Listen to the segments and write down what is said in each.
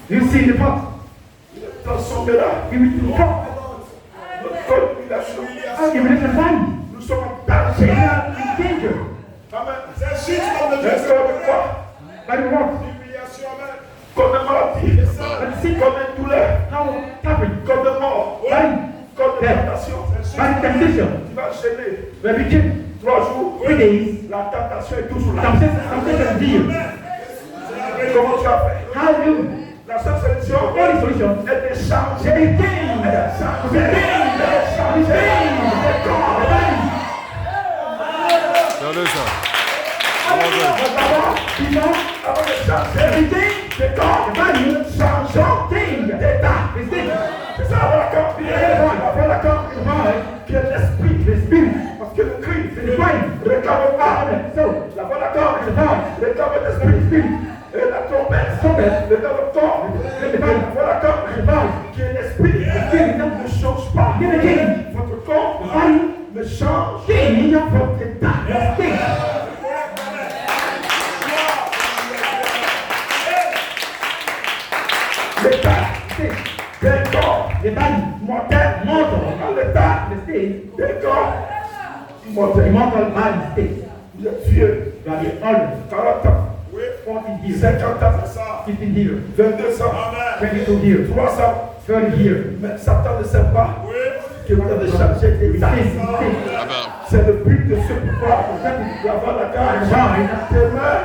You see the pot. Il est transformé là. He will do pot. Notre humiliation. He will lift the body. Nous sommes en They danger. are in danger. Amen. C'est juste comme le Est-ce Dieu. que vous quoi? By the what? L'humiliation, amen. Comme une maladie. But see Comme une douleur. how suffering. Comme une mort. By Comme une tentation. by temptation. Tu vas gêner. When we check 3 jours. 3 days, La tentation est toujours là. temptation is here. Comment tu as fait? How do you? La seule solution Only solution. est de changer. They change. Elle est changée. They Elle est changée. change. Le corps. Regardez ça. D'abord, avant de changer le corps, changeons d'état. C'est ça, avant l'accord. Avant l'accord, qui est l'esprit. Parce que le Christ, réclame pas. La voix d'accord, réclame l'esprit. Et la trompette, réclame le corps. La voix d'accord, qui est l'esprit. Ne change pas. Votre corps ne change votre état. L'état des corps mortels, dans l'état des corps immortels. Vous êtes vieux, vous avez 40 ans, 50 ans, 22 ans, 3 ans, mais Satan ne sait pas que vous avez changé d'état. C'est le but de ce pouvoir. D'avoir la garde, demain,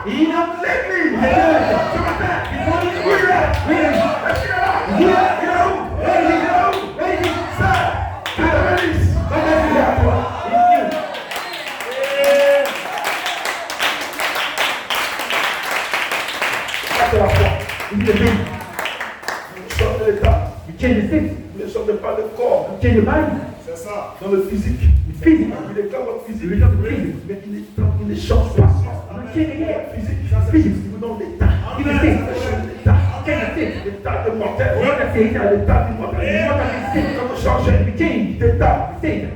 dans l'église. Ce matin, You change the state. ne changez pas le corps. You change the body. C'est ça. Dans le physique. It's physical. Il est comme votre physique. You become physical. Mais il ne change pas. You change again. Physique. Physique. Il vous donne l'état. You can say. L'état. Change the state. L'état de mortel. You can say that. L'état d'immortel. Quand vous changez d'état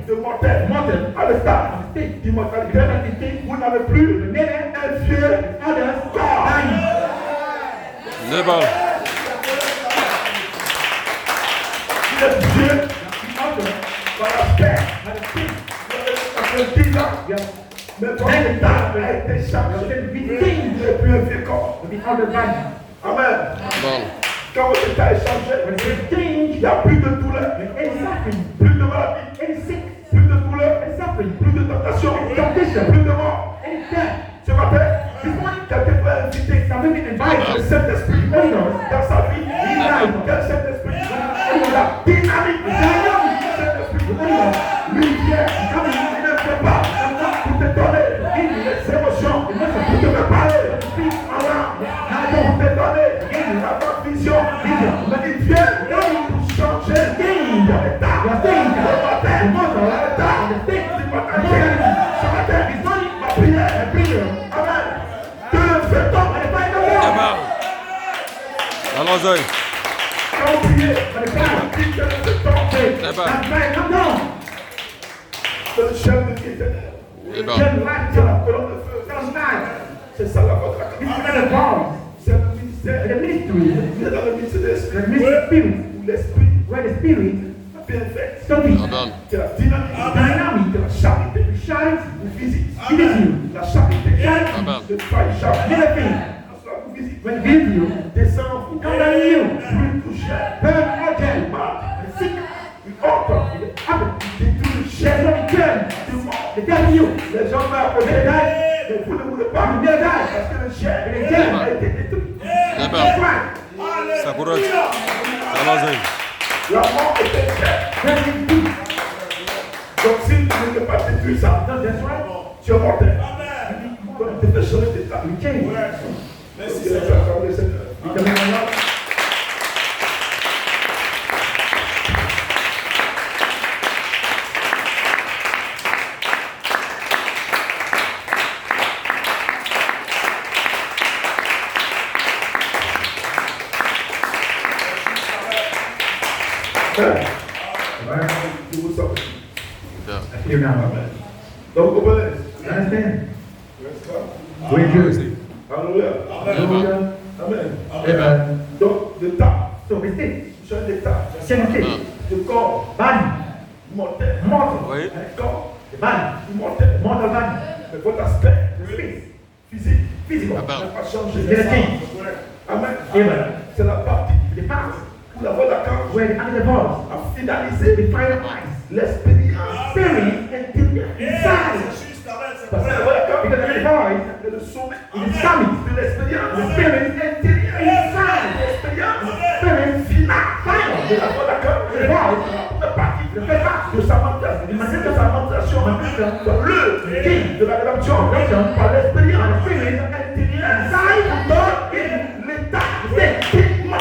de mortel à l'état d'immortalité, vous n'avez plus un vieux corps. Les balles. Vous êtes vieux par l'aspect. Ça fait 10 ans. Mais votre état a été changé. Il n'est plus un vieux corps. Amen. Balle. Quand votre état est changé, il n'y a plus de douleur, plus de maladie, plus de douleur, plus de tentation, plus de mort. Ce matin, quelqu'un peut inviter le Saint-Esprit dans sa vie. Quel Saint-Esprit? La dynamique. Saint-Esprit. Lui vient, il ne fait pas pour te donner les émotions, pour te préparer pour te donner la bonne vision. Mais il vient pour changer l'état. Ma prière. Amen. Que le feu tombe. Les balles. Allons-y. Quand vous priez, dites que le feu tombe. Les balles. C'est le chef de Dieu. Les balles. C'est la colonne de feu. C'est ça la votre c'est le ministère. Vous êtes dans le ministère de l'esprit. Où l'esprit bien fait. Amen. C'est la dynamique de la charité. Le physique. La charité. Amen. Le travail charité. Descend en vous. Plus touché. Mal. Une honte. Détruit le chien. Les gens meurent au détail. Mais vous ne voulez pas. Parce que le chien a été détruit. Les balles. Ça courage. Allons-y. La mort était faite. Donc si tu ne veux pas détruire ça, tu es mortel. Donc tu te fais changer d'état. Merci Seigneur. Tu vous sortez. Here now. Donc vous comprenez? Understand? Yes, God. We're Jews. Alléluia. Hallelujah. Amen. Amen. Donc, l'état, So we see. c'est un état Identity. de corps Body. mortel. Mortal. Oui. Un corps The body. mortel. Mortal body. Mais votre aspect The spirit. physique Physical. Amen. n'a pas changé. Identity. Amen. Amen. C'est la partie The past. où la voix d'archange Where the under the balls. a finalisé The finalized. l'expérience Spirit intérieur. Inside. Parce que la voix d'archange Because the voice est le sommet is the summit. de l'expérience. The spirit intérieur. Inside. L'expérience Spirit finale final. de la voix d'archange. The voice. La partie The first part. de sa manifestation dans le qui de la rédemption par l'expérience intérieure dans l'état techniquement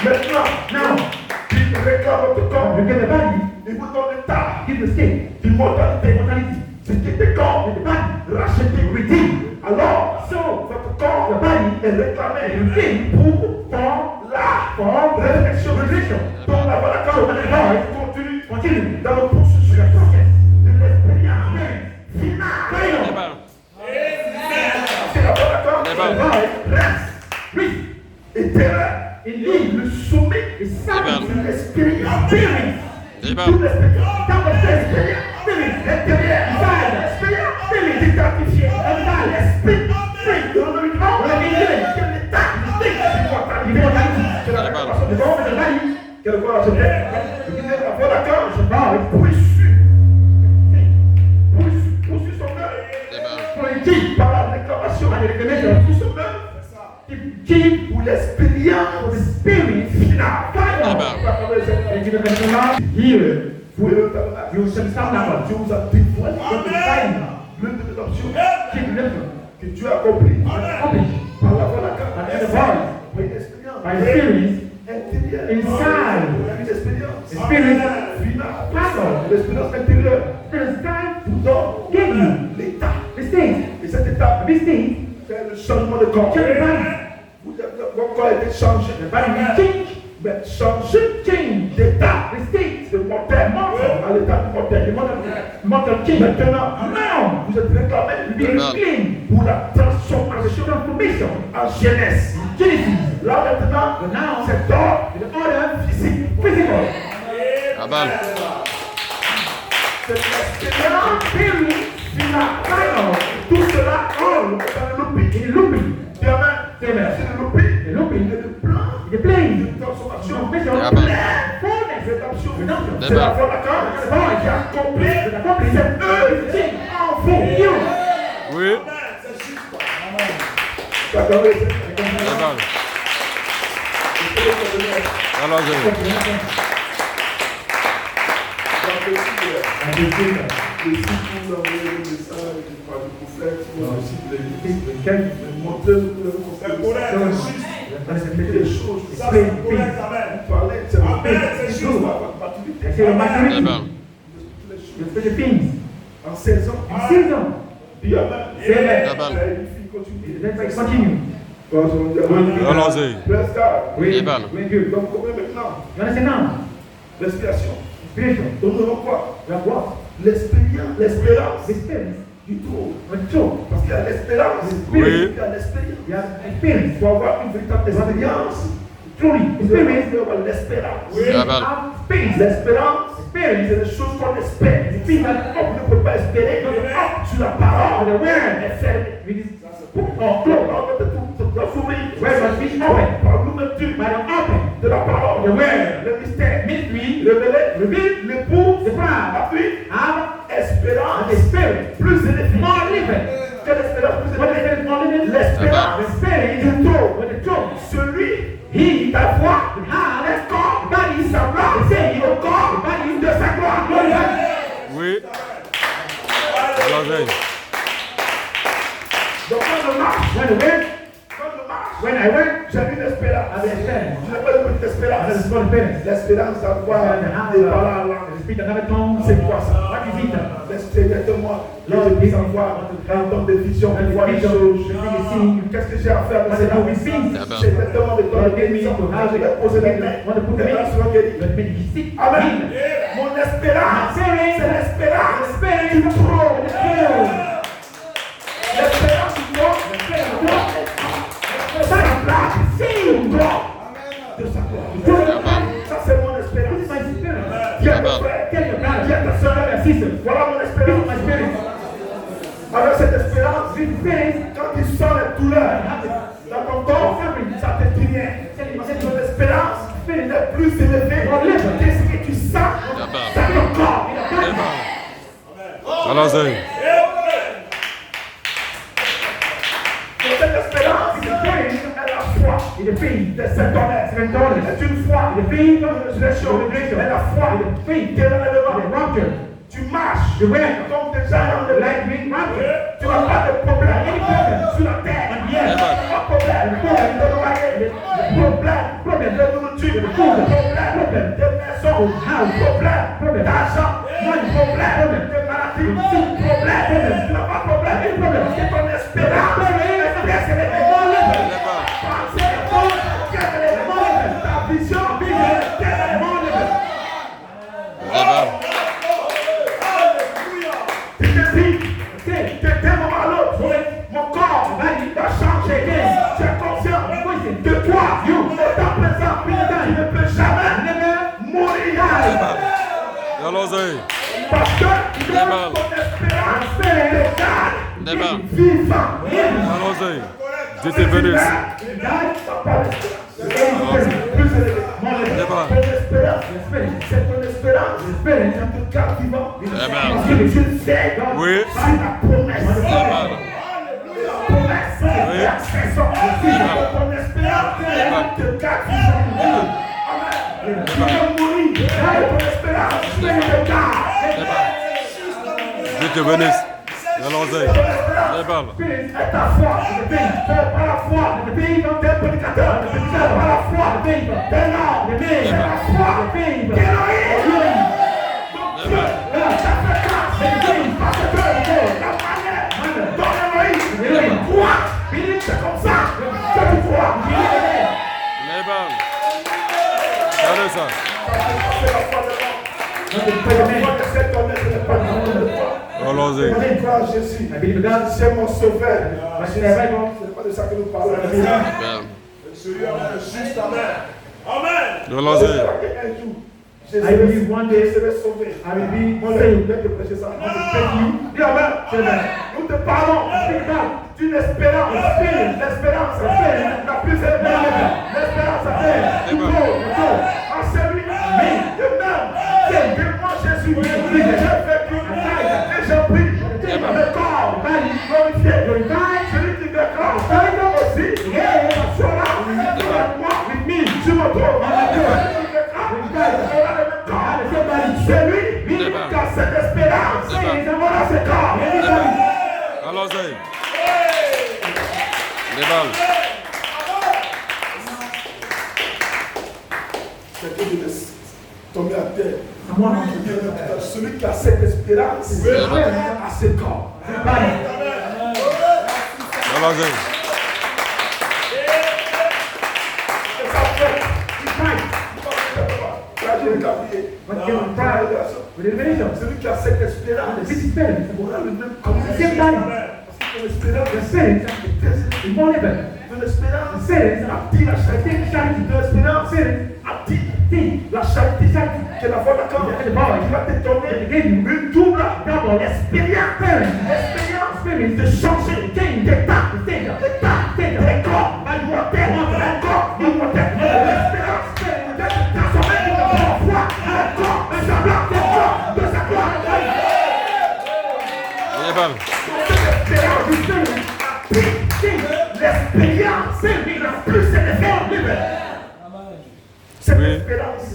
maintenant, Now, il réclame votre corps, you get the body. il vous donne l'état Give the state. d'immortalité. Immortality. Ce qui était corps, The body. racheté, redeemed. Alors, So, votre corps the body est réclamé redeemed pour for la résurrection. Donc la voix d'archange continue continue. dans le processus de l'expérience finale. Amen. C'est la voix d'archange Amen. reste éternel. Indeed, Le sommet the summit de l'expérience. spirit. Toute Amen. l'expérience. Dans votre expérience. L'intérieur. L'expérience. L'esprit identifié. L'esprit. De l'honorable. Quel état. L'immortalité. C'est la révélation de l'homme et de la vie. Quelle voix je fais. La voix d'archange poursuit son œuvre. Amen. Par la réclamation poursuit son œuvre. Qui pour l'expérience finale. Here, Vous pouvez le tabernacle. you shall stand up. Dieu vous a dévoilé l'œuvre de rédemption Keep living. que Dieu a accompli Accomplish. par la voix d'archange. And the voice. Par une expérience By the spirit. intérieure. Inside. Une expérience The spirit. finale. Final. L'expérience intérieure Spirit time. vous donne Give you. l'état. The state. Et cette étape, This state. c'est le changement de corps. Change the body. Votre corps a été changé. The body will change. Mais changé Change. d'état The state. de mortel à l'état de mortel. Mortal change. Maintenant, Now. vous êtes réclamé Be clean. pour la transformation Transformation. en jeunesse. Genesis. Là maintenant, But now, c'est d'ordre the order physique. physical. Amen. C'est l'expérience Spirit. finale. Final. Tout cela, dans le looping. In looping. Amen. Amen. C'est le looping. The looping. Et le plan The plane. de transformation. Transformation. Amen. Fullness. Rédemption. Redemption. C'est la voie d'accord. Qui a accompli. C'est eux qui en font. You. Oui. D'accord. Amen. Allons-y. Les sites vous envoyez le message par le prophète, ou aussi les monteurs, les choses. Explain Vous things. parlez, c'est c'est le true. maturité. I say the maturity. Amen. You speak the things. En 16 ans, In season. dis Amen. Amen. Amen. Une fille continue. Let's continue. Allons-y. Bless God. We, Amen. we're good. Donc, combien maintenant? You understand now? L'expiration. Spiritual. Donc, nous avons quoi? You have what? L'espérance The spirit. du trône. But true. Parce qu'il y a l'espérance. Oui. Il y a l'expérience. You have experience. Il faut avoir une véritable expérience. Truly. Vous devez Experience. avoir l'espérance. Amen. Have space. L'espérance, Experience. c'est des choses qu'on espère. The things that On ne peut pas espérer sur la parole. the word. est fermée. With this On peut tout s'ouvrir. word must be open. Par l'ouverture By the open. de la parole. The word. Le mystère. Mystery. Révélé. Reveal. L'époux. The bride. La fille. Have Espérance. the spirit. Plus élevée. More living. Quelle espérance plus What is élevée? it? More living. L'espérance. The spirit. Du trône. With the truth. Celui He ta foi that has est corps. body Semblable the same. au corps Body de sa gloire. Oui. Allons-y. Donc quand je marche, When I went, j'ai une espérance. I have experience. Je n'ai pas une petite I have espérance. a small experience. L'espérance d'avoir And des paroles en how langue. to speak another tongue. C'est quoi ça? What is it? L'Esprit de moi, je puisse avoir dans des visions, When voir the les vision, choses. you see the scene. Qu'est-ce que j'ai à faire dans What cette do we vie? think? Amen. C'est exactement de temps God de gave me guérison. to have Je vais poser les mains. want to put Les the mains seront guéries. Let me see. Amen. Mon espérance, c'est l'espérance du trône. soeur, brother, sister. voilà mon This is espérance. my spirit. Avec cette espérance, This spirit, quand tu sens les douleurs dans ton corps, ça te dit rien. Ton espérance est plus élevée que ce que tu sens dans ton corps. Alazay. Cette espérance est la foi. is the faith. De cette honnête. Seven daughters. C'est une foi. The faith of De the résurrection. resurrection. Et la foi. The faith. De l'enlèvement. The rapture. Tu marches. The way. Comme des gens dans le Like lac. being rapture. Tu n'as pas de problème. Sur la terre. Yes. Pas de problème. Problème de loyer. Problème de nourriture. Problème de maison. Problème d'argent. Problème de maladie. Problème. Tu n'as pas de problème. C'est ton espérance. Ta vision. Tu te dis que d'un moment à l'autre, mon corps va changer. Tu es conscient de toi, étant présent, tu ne peux jamais mourir. Alazay. Parce que ton espérance est vivant. Alazay. J'étais venu. C'est ton espérance qui te garde vivant. Parce que tu sais Oui. par la promesse. Oui. La saison. Ton espérance te garde vivant. Amen. Tu vas mourir. Ton espérance te garde. Dieu te bénisse. Alazay. Et ta foi, par la foi, t'es prédicateur, par la foi, t'es l'homme, c'est la foi, t'es l'Élohim. Donc Dieu, ça fait grâce, parce que la manière dont l'Élohim croit, c'est comme ça que tu crois. Allez ça. C'est la foi de l'homme. La foi de cet homme n'est pas de foi. Alazay. Je crois en Jésus. C'est mon sauveur. Ce n'est pas de ça que nous parlons. Celui-là est juste, amen. Amen. Alazay. I believe one day je serai sauvé. I will be Mon saved. Dieu te prêcher ça. you. Dis amen. Nous te parlons d'une espérance. L'espérance la plus élevée. L'espérance en celui de même. Que moi Jésus, j'ai vécu et j'ai pris le corps glorifié. Celui qui déclare aussi sera avec moi, sur mon trône. Celui qui déclare sera le même corps. Celui qui a cette espérance aura ce corps. Alazay. Les balles. C'est que de tomber à terre. Someone wants to do that. Celui qui a cette espérance a ce corps. Alazay. Celui qui a cette espérance This is spirit. aura le même corps. The same time. Ton espérance The spirit is more living. ton espérance The spirit attire la charité. Ton espérance attire la charité. Que la foi d'accord qui va te donner une double expérience. Expérience de changer d'état, de corps alimentaire, un corps alimentaire. L'espérance d'être transformé en foi, un corps, un semblant de corps, de sa gloire. Les balles. L'expérience la plus élevée. Cette espérance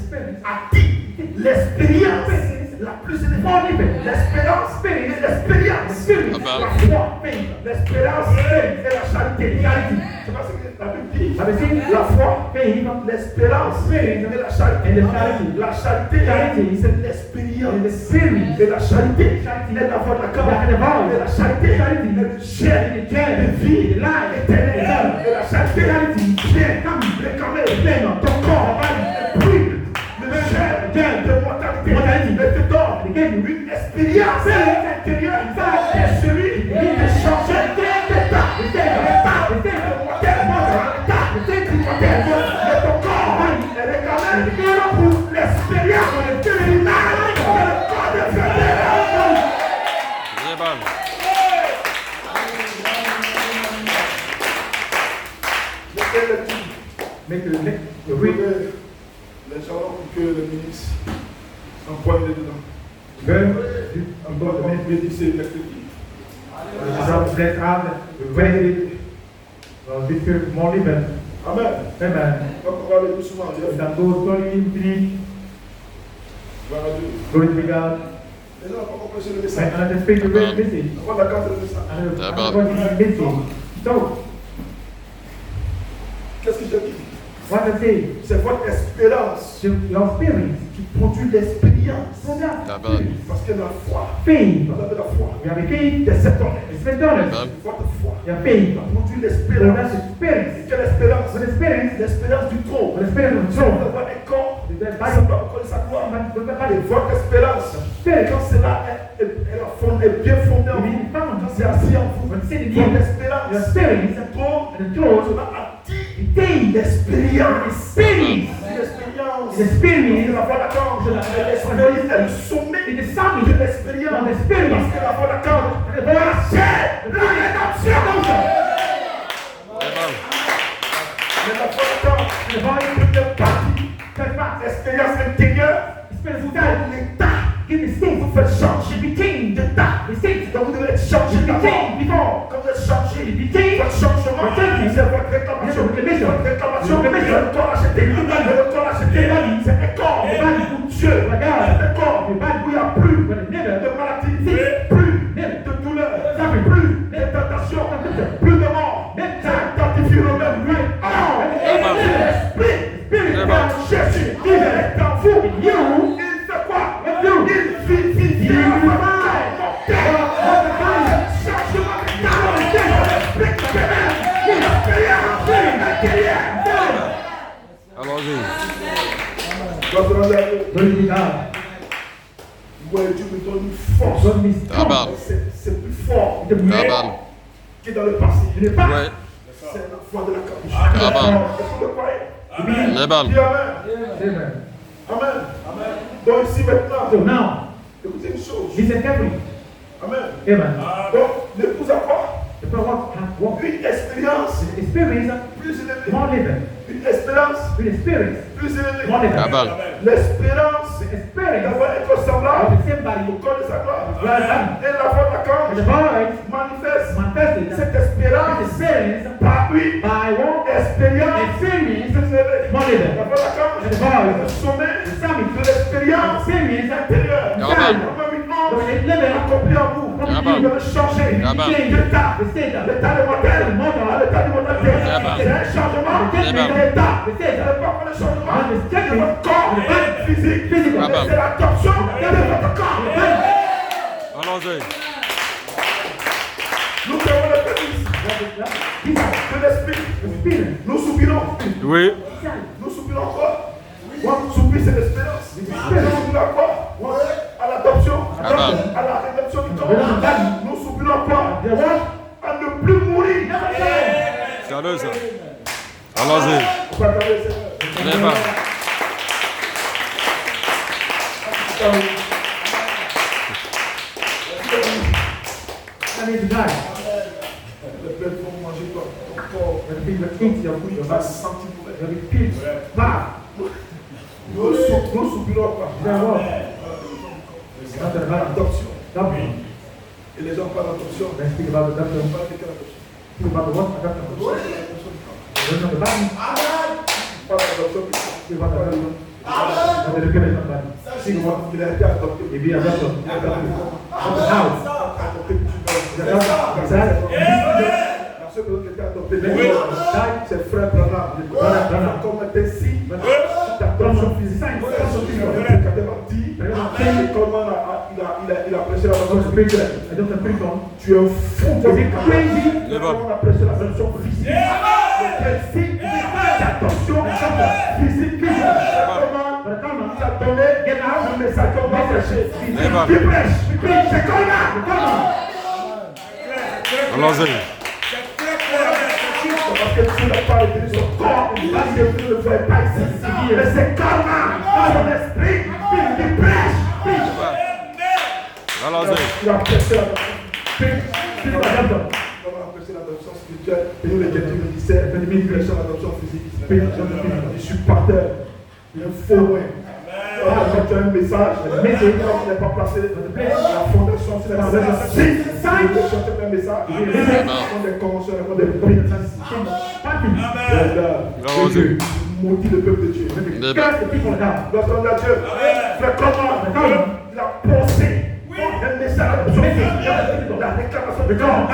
attire l'expérience la plus élevée. L'espérance et l'expérience. La foi, l'espérance et la charité. C'est pas ce que la Bible dit. La foi, l'espérance et la charité. La charité, c'est l'expérience et la charité. Et la foi d'accord. Et la charité, le ciel de vie, éternelle. Et la charité, vient réclamer ton corps. Le ciel de mortalité. Et te donne une expérience intérieure. Et celui qui te change d'état. Et ton corps est réclamé pour l'expérience finale. Le corps de Encore comme il dit, c'est électrique. So let's have the way this spirit more living. Amen. Amen. Donc on va aller doucement. That goes slowly infinite. Gloire à Dieu. Glory to God. Les gens n'ont pas compris le message. And I just speak the great message. On va d'accord, c'est le message. And what is the message? So, Qu'est-ce que je dis? what I say, C'est votre espérance your spirit, qui produit l'expérience. so that Amen. Parce que la foi, faith, vous avez la foi. we have a faith, Des septembre. it's been done. Amen. Votre foi Your faith, produit so l'espérance. that's experience. Quelle espérance? With experience, L'espérance du trône. with experience of Vous soul, avoir un corps, the ça body, doit reconnaître sa gloire. with the Et body, votre espérance, spirit, quand cela est bien fondé en vous, quand c'est assis en vous, when you say the votre name, espérance, your spirit, le trône, and the throne, cela attire the thing, l'expérience. experience, L'expérience. the experience, La foi d'archange, l'expérience est le sommet in the de summit l'expérience. of the spirit, Parce que la foi d'archange, c'est la rédemption. Amen. Mais la foi d'archange, the body, première partie, that fast, l'expérience intérieure, experience of dans that, l'état, give the state, vous faites changer should be changed, d'état. the state, Donc vous devez être changé should be d'abord. changed before, Quand vous êtes changé, should be changed, votre changement, c'est votre réclamation. Votre réclamation, le corps acheté, le corps acheté, c'est un corps pour Dieu. C'est un corps où il n'y a plus de maladie, plus de douleur, plus de tentation, plus de mort. Ça identifie le même lui. L'esprit de Jésus, il est en vous. Il fait quoi? Il vivifie le Allons-y. glory to God, Ouais, Dieu me donne une force. God be strong, Amen. C'est plus fort the man, Amen. que dans le passé. in the past, Ouais. C'est la foi de la capuche. Amen. Est-ce que vous le croyez? Amen. Dis Amen. amen. Amen. Donc ici maintenant, So now, écoutez une chose. listen carefully, Amen. amen. Donc l'épouse a quoi? The power has walked, Une expérience the experience, plus élevée. more living, Une espérance with experience, plus élevée. more living, Amen. L'espérance the experience d'avoir être of semblable the same body, au corps de sa gloire. well done, Et la foi de la and the cage voice manifeste manifested, cette this espérance experience par lui. by one Expérience experience, plus élevée. more living, La foi de la cage and the voice, le sommet the summit, de l'expérience experience, intérieure. Amen. Comme une the ange living, accompli en vous. Amen. Vous devez changer Amen. d'état. the state, L'état de mortel à l'état de mortalité. Amen. C'est un changement Amen. de l'état. the Vous state, n'avez pas fait le changement Amen. de votre corps physique. Amen. C'est l'adoption de votre corps. Allons-y. Nous avons le pénis de l'esprit. spirit, Nous soupirons. Oui. Nous soupirons quoi? Soupir, c'est l'espérance. Nous soupirons quoi? À l'adoption. Amen. À la rédemption du corps. Nous soupirons quoi? the what? À ne plus mourir. Sérieux ça. Allons-y. Vous attendez, Seigneur. Amen. I need to die. Les bêtes vont manger ton corps. The people eat your food, Tu your vas body. sentir mauvais. The people bad. Nous soupirons quoi? The what? Not the À bad. l'adoption. Doctrine. Et les gens parlent d'adoption. Let's speak about the Ils doctrine. n'ont pas fait quelle adoption? Speak about the what? Adoption. L'adoption du corps. There's not the body. Pas l'adoption du corps. Speak about the doctrine. Not the revelation of body. Si il a été adopté. If you adoption. Il a été adopté. Not the house. Adopté que tu The dois. doctrine. Exactly. La seule personne qui a été adoptée, c'est frère Branham. Brother Branham. Comme ainsi, ta adoption physique. Comment il a prêché la So adoption spiritual. spirituelle. Adoption spiritual. Tu es un fou. Is it crazy? Comment on a prêché la adoption physique. Le principe d'adoption physique. Comment But come on. tu as donné un message qu'on va prêcher. Amen. Qui prêche? C'est comment? Allons-y. Parce que tu n'as pas utilisé son corps, parce que tu ne le fais pas ici. Mais c'est karma, son esprit, qui prêche. Allons-y. Il a prêché l'adoption. Comment on a prêché l'adoption spirituelle? Et nous, les chrétiens, me disaient, il prêche l'adoption physique. Je suis pasteur. Il est faux, ouais. Quand tu as un message, quand tu n'es pas placé, la fondation, c'est la fondation. Si tu as un message, ce sont des conventions, ce sont des Arrosé. maudit le peuple de Dieu. L'entendre à Dieu. Frère, comment la pensée, un message, la réclamation de corps,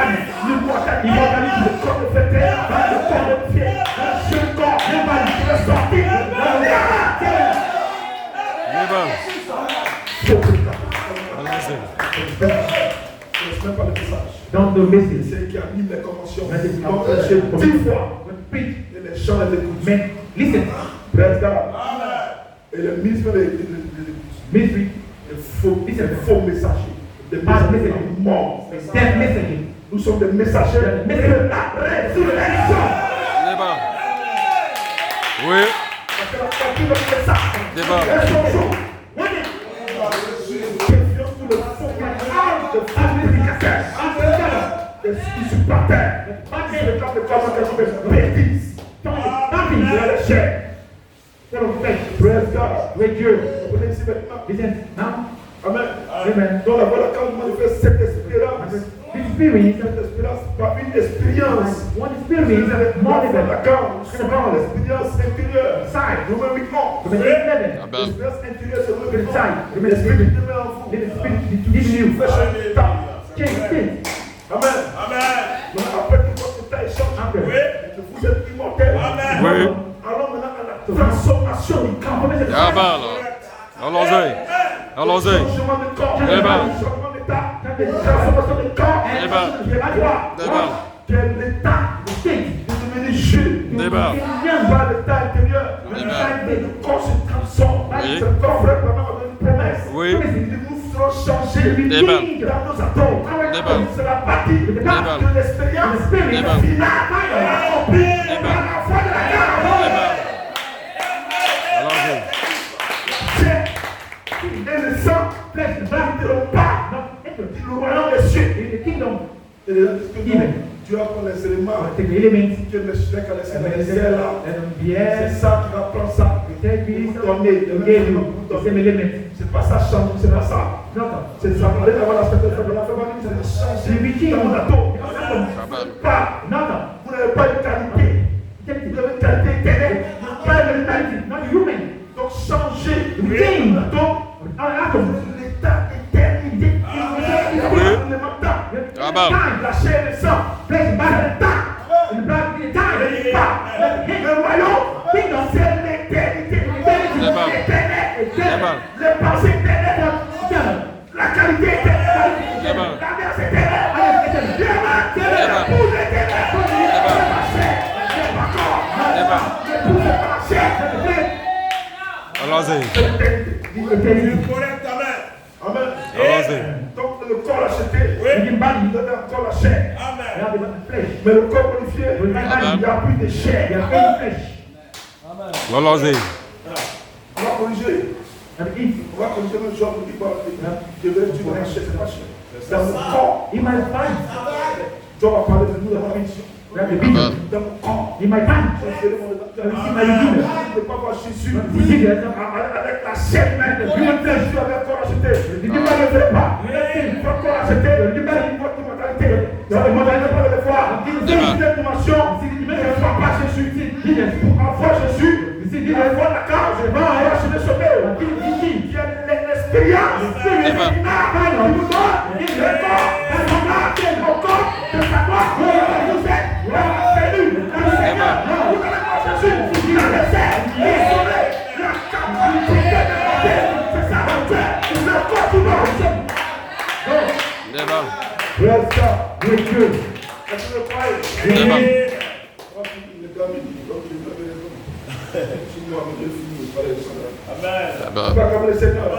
l'immortalité, le corps de fête, le corps de pied, un seul corps, qui va sortir. Arrosé. Je ne laisse même pas le message. Don't do message. C'est qui anime les conventions. Message. Donc, j'ai 10 fois. Preach. Et les gens les écoutent. Men, listen. Praise God. Et le ministre Mystery. des faux messagers. Des messagers morts. Death messaging. Nous sommes des messagers de la résurrection. Débat. Oui. Parce que la partie de message. Débat. Elles sont chaudes. Défiance tout le faux message de faux prédicateurs. Des usurpateurs. Qui se réclament de comment quelque chose de bêtise. Nothing. De la chair. Full of flesh. Praise God. Great Dieu. Vous venez ici maintenant. Listen. Now. Amen. Amen. Donc la voilà quand vous manifestez cette espérance. Experience. Cette espérance, pas une expérience. One experience. More than La that. cause, souvent l'expérience intérieure. Side. Romains 8:11. From an 11. Amen. L'expérience intérieure, c'est To le the side. From an L'esprit spirit. qui demeure en vous. Let the spirit be in you. Fait changer de temps. Change things. Amen. Maintenant, après que votre état est changé, Après. que vous êtes immortel. Oui. Allons maintenant à la transformation du corps. Amen. Allons-y. Allons-y. Changement de corps. Amen. Changement d'état. Transformation de corps. Amen. Qui est la joie. Amen. Qui est l'état. De devenir jeune. Débat. Par l'état intérieur. Amen. Le corps se transforme. Oui. Ce corps vraiment a une promesse. Oui. Nous serons changés Amen. dans nos atomes. Amen. C'est la partie de l'expérience Amen. finale accomplie par la foi de la grâce. Allons-y. Et le sang n'habiteront pas le royaume des cieux. In the kingdom. Et Dieu a pris les éléments Take the elements. que le chef a laissé dans les And airs là. the C'est air. ça qui va prendre ça. Take this. Pour donner. To give you the same element. C'est pas ça change, c'est pas ça. Not C'est ça. Allez d'avoir l'aspect de la famille, c'est de changer dans mon atome. Pas. not Vous n'avez pas une qualité. Vous avez une qualité éternelle. Pas une qualité. not human. Donc changer Redeem. l'atome. Atom. L'état d'éternité. Amen. La chair et le sang. Flesh and Pas blood. l'état. In the blood. In the time. Pas. Le royaume. Kingdom. C'est l'éternité. Amen. L'éternel. Amen. Les pensées éternelles. La qualité éternelle. Amen. La mère éternelle. Dieu Amen. l'épouse éternelle. La chair. Pas corps. Amen. L'épouse est pas la chair. Allons-y. C'est l'éternité. Amen. Allons-y. Donc le corps acheté, In the body. il donne encore la chair. You have the flesh. Mais le corps modifié, il Amen. n'y a plus de chair. You have any flesh. Allons-y. On va corriger. And eat. On va corriger le genre qui parle. Je vais dire la chair, c'est pas chair. Dans mon corps, In my mind. Dieu va parler de nous dans la mission. You have the vision. Dans mon corps. In my mind. Je vais mon You see my redeemer. ne pas voir Jésus Jesus. avec la chair humaine. Jésus avait corps acheté. Il ne le fait pas. Il faut corps acheté. Il faut immortalité. Dans l'immortalité, pas le voir. C'est une dimension. Mais je ne vois pas Jésus. Pour avoir Jésus, il faut avoir la cause. Il va se le sauver. Il y a l'expérience. Il vous donne le corps. Le corps de savoir où vous êtes. Vous êtes béni. Le Seigneur. Vous allez voir Jésus. Il a laissé. Il est sauvé. La capacité de monter. C'est ça. Le corps du monde. Amen. Praise God. Great Dieu. Est-ce que vous croyez? Amen. Amen. Pas comme le Seigneur.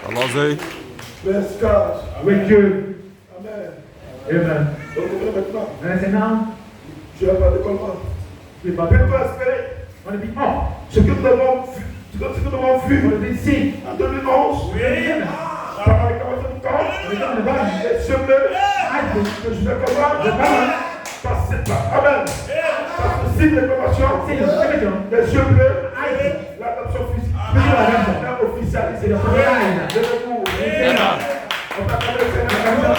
Allons-y. Praise God. Great Dieu. Amen. Amen. Donc maintenant, And I say now, je vais pas de comment. we about Fais-toi espérer. to be up. Ce que nous avons vu, We want to be seen. en 2011, par la réclamation du corps, We come in the body. et ce bleu, I do. que je vais comprendre, The power. parce Amen. Parce que signe d'information, les yeux bleus, l'adoption physique, officialisée. Levez-vous. On t'appelle le Seigneur.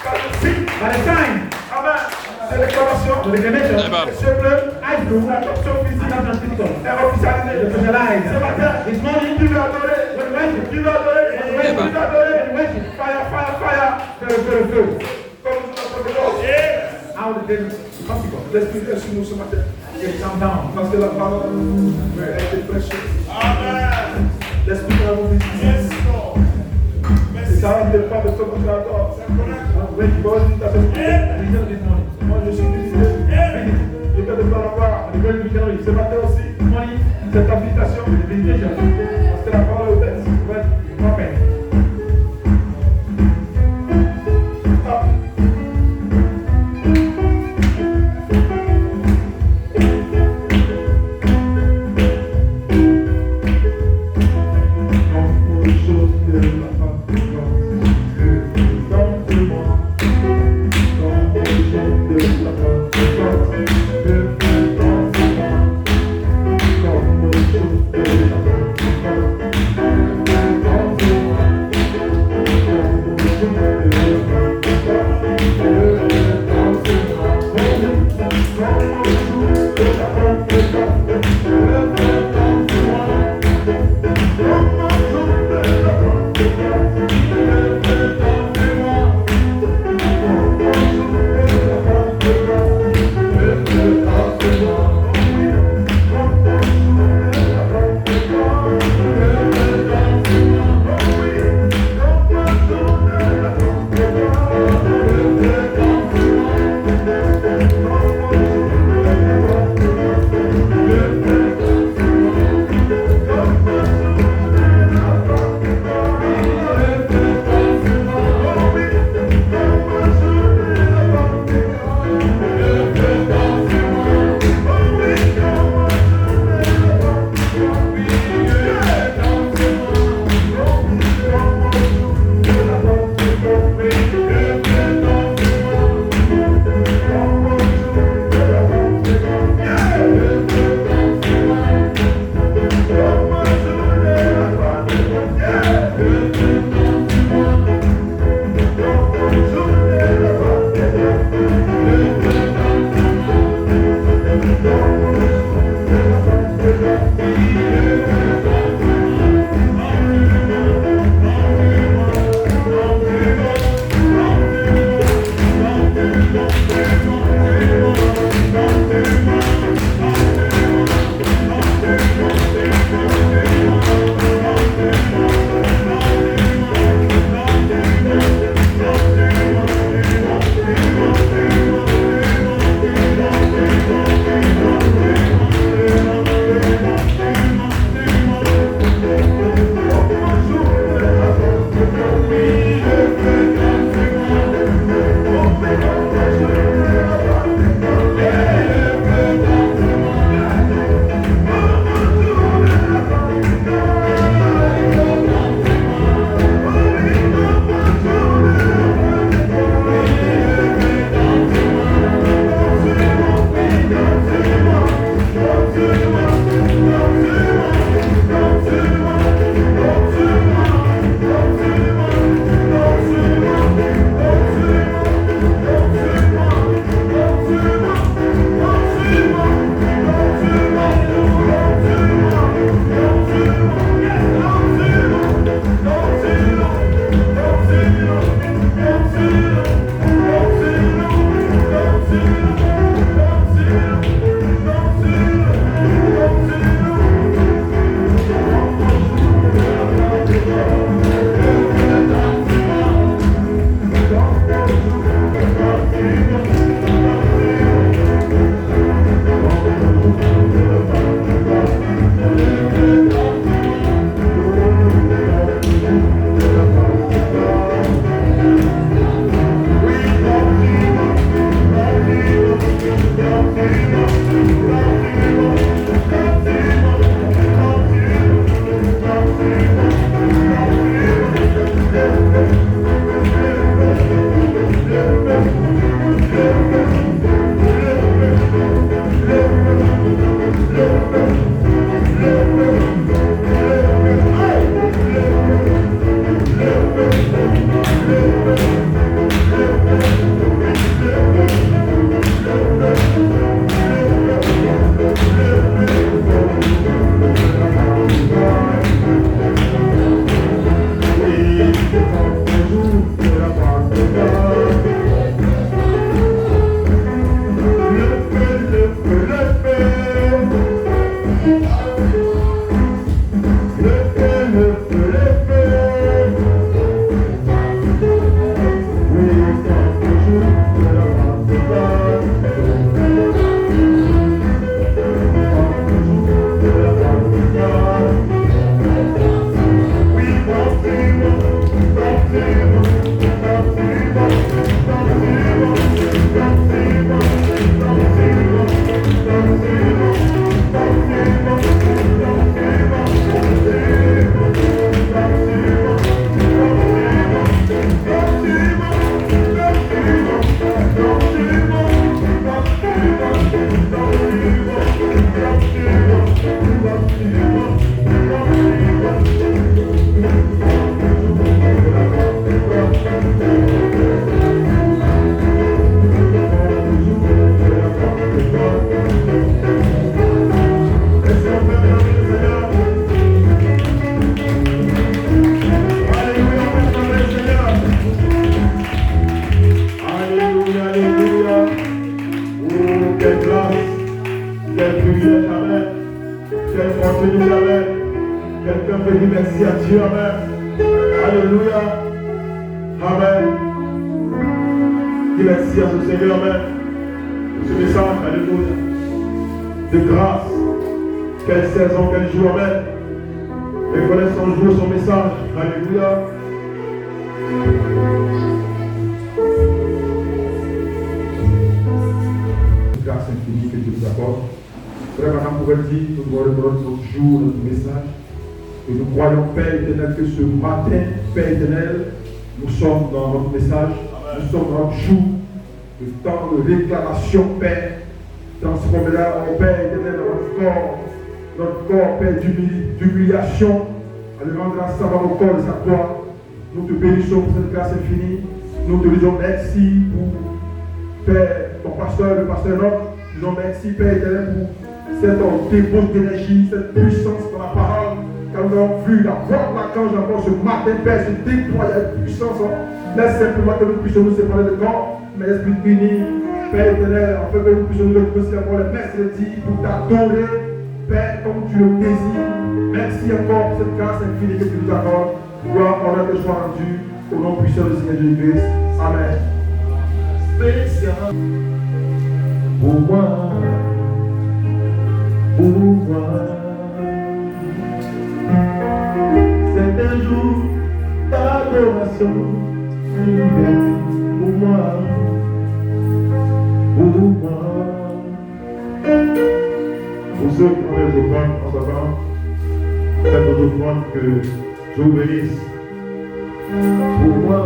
Par le signe. Amen. C'est l'éclamation. Les yeux bleus, l'adoption physique est officialisée. Ce matin, qui veut adorer? Qui veut adorer? Qui veut adorer? Fire. Comme l'Esprit est sur nous ce matin. Parce que la parole a été prêchée. Amen. L'Esprit va vous visiter. Et ça ne dépend de ton créateur. Moi je suis visité. Je vais devoir avoir ce matin aussi cette invitation. Parce que la parole est belle. Amen. Come Quelqu'un peut dire merci à Dieu, amen. Alléluia. Amen. Dis merci à ce Seigneur, amen. Pour ce message, alléluia. De grâce. Quelle saison, quel jour, amen. Reconnaître son jour, son message. Alléluia. Grâce infinie que Dieu nous accorde. Frère, madame, pourrait dire, nous devons reconnaître notre jour, notre message. Et nous croyons, Père éternel, que ce matin, Père éternel, nous sommes dans notre message, nous sommes dans notre jour, le temps de réclamation, Père. Transformez-la en Père éternel dans notre corps, Père, d'humiliation, à le rendre ensemble au corps de sa gloire. Nous te bénissons pour cette grâce infinie. Nous te disons merci pour Père, ton pasteur, le pasteur notre. Nous disons merci, Père éternel, pour cette dépôt d'énergie, cette puissance dans la parole. Quand nous avons vu la voix de l'archange encore ce matin, Père, se déployer avec puissance. Laisse simplement que nous puissions nous séparer de corps, mais l'Esprit béni, Père éternel, afin que nous puissions nous reposer encore le mercredi pour t'adorer, Père, comme tu le désires. Merci encore pour cette grâce infinie que tu nous accordes. Gloire, honneur que soit rendu au nom puissant du Seigneur Jésus-Christ. Amen. Spécial pour moi, c'est un jour d'adoration pour moi, Pour ceux qui ont les offrandes en ce temps, faites vos offrandes que je vous bénisse. Pour moi.